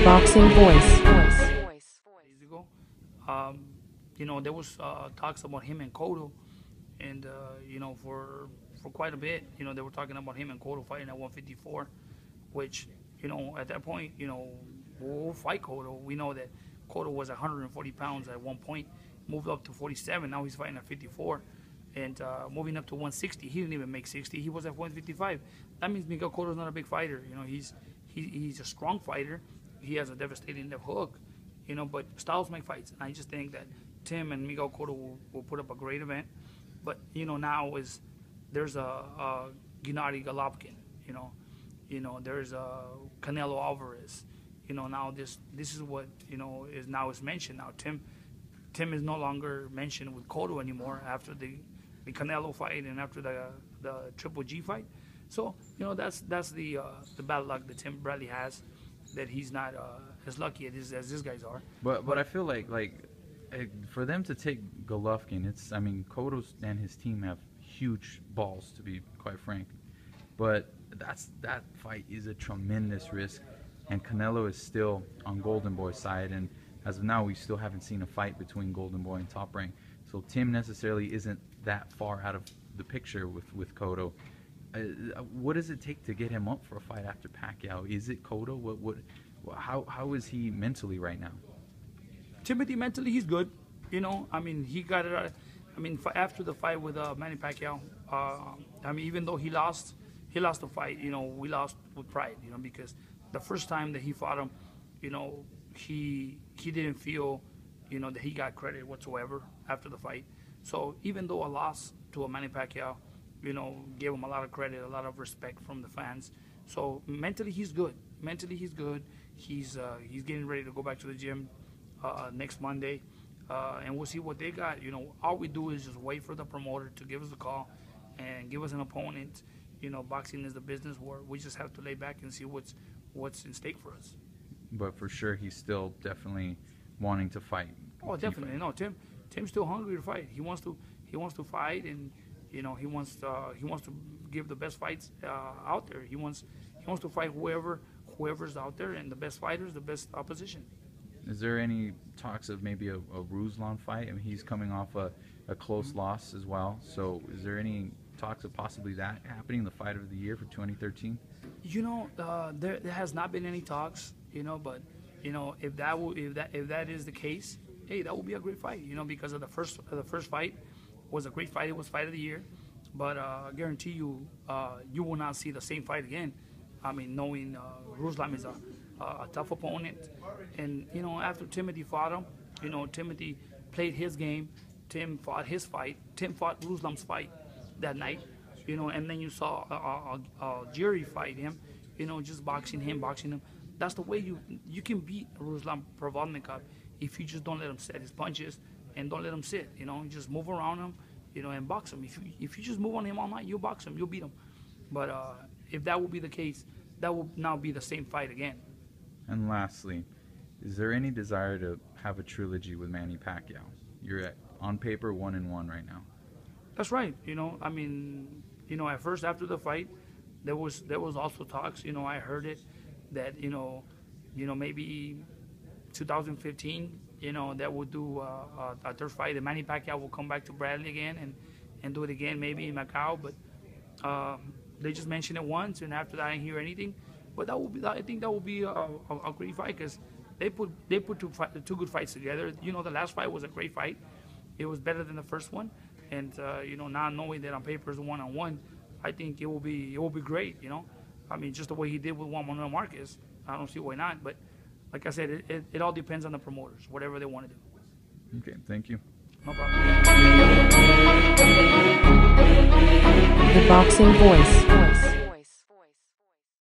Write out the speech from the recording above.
boxing voice. Days ago, there was talks about him and Cotto, and for quite a bit, they were talking about him and Cotto fighting at 154, which at that point, we'll fight Cotto. We know that Cotto was 140 pounds at one point, moved up to 47. Now he's fighting at 54, and moving up to 160. He didn't even make 60. He was at 155. That means Miguel Cotto's not a big fighter. He's a strong fighter. He has a devastating left hook, but styles make fights. And I just think that Tim and Miguel Cotto will put up a great event. But, now there's a Gennady Golovkin, there's a Canelo Alvarez. Now this is what, is mentioned now. Tim is no longer mentioned with Cotto anymore after the Canelo fight and after the Triple G fight. So, that's the bad luck that Tim Bradley has, that he's not as lucky as these guys are. But I feel like for them to take Golovkin, Cotto and his team have huge balls, to be quite frank. But that fight is a tremendous risk, and Canelo is still on Golden Boy's side, and as of now, we still haven't seen a fight between Golden Boy and Top Rank. So Tim necessarily isn't that far out of the picture with Cotto. What does it take to get him up for a fight after Pacquiao? Is it Cotto? How is he mentally right now? Timothy, mentally, he's good. He got it. After the fight with Manny Pacquiao, even though he lost the fight, we lost with pride, because the first time that he fought him, he didn't feel, that he got credit whatsoever after the fight. So even though a loss to a Manny Pacquiao, gave him a lot of credit, a lot of respect from the fans. So mentally, he's good. He's getting ready to go back to the gym next Monday, and we'll see what they got. All we do is just wait for the promoter to give us a call and give us an opponent. Boxing is the business where we just have to lay back and see what's in stake for us. But for sure, he's still definitely wanting to fight. Oh, definitely. No, Tim's still hungry to fight. He wants to fight, and he wants to give the best fights out there. He wants to fight whoever's out there, and the best fighters, the best opposition. Is there any talks of maybe a Ruslan fight? He's coming off a close loss as well. So is there any talks of possibly that happening, the fight of the year for 2013? There has not been any talks. But if that is the case, hey, that will be a great fight. Because of the first fight was a great fight. It was fight of the year. But I guarantee you, you will not see the same fight again. Knowing Ruslan is a tough opponent, and after Timothy fought him, Timothy played his game. Tim fought his fight. Tim fought Ruslan's fight that night, and then you saw Jerry fight him, just boxing him. That's the way you can beat Ruslan Provodnikov if you just don't let him set his punches and don't let him sit. You just move around him, and box him. If you just move on him all night, you'll box him, you'll beat him. But if that will be the case, that will now be the same fight again. And lastly, is there any desire to have a trilogy with Manny Pacquiao? You're on paper 1-1 right now. That's right. At first after the fight, there was also talks. I heard it that maybe 2015. That will do a third fight. The Manny Pacquiao will come back to Bradley again and do it again, maybe in Macau. But they just mentioned it once, and after that, I didn't hear anything. But I think that will be a great fight, because they put two good fights together. The last fight was a great fight. It was better than the first one, and now knowing that on paper is 1-on-1, I think it will be great. Just the way he did with Juan Manuel Marquez, I don't see why not. But like I said, it all depends on the promoters, whatever they want to do. Okay, thank you. No problem. The Boxing Voice.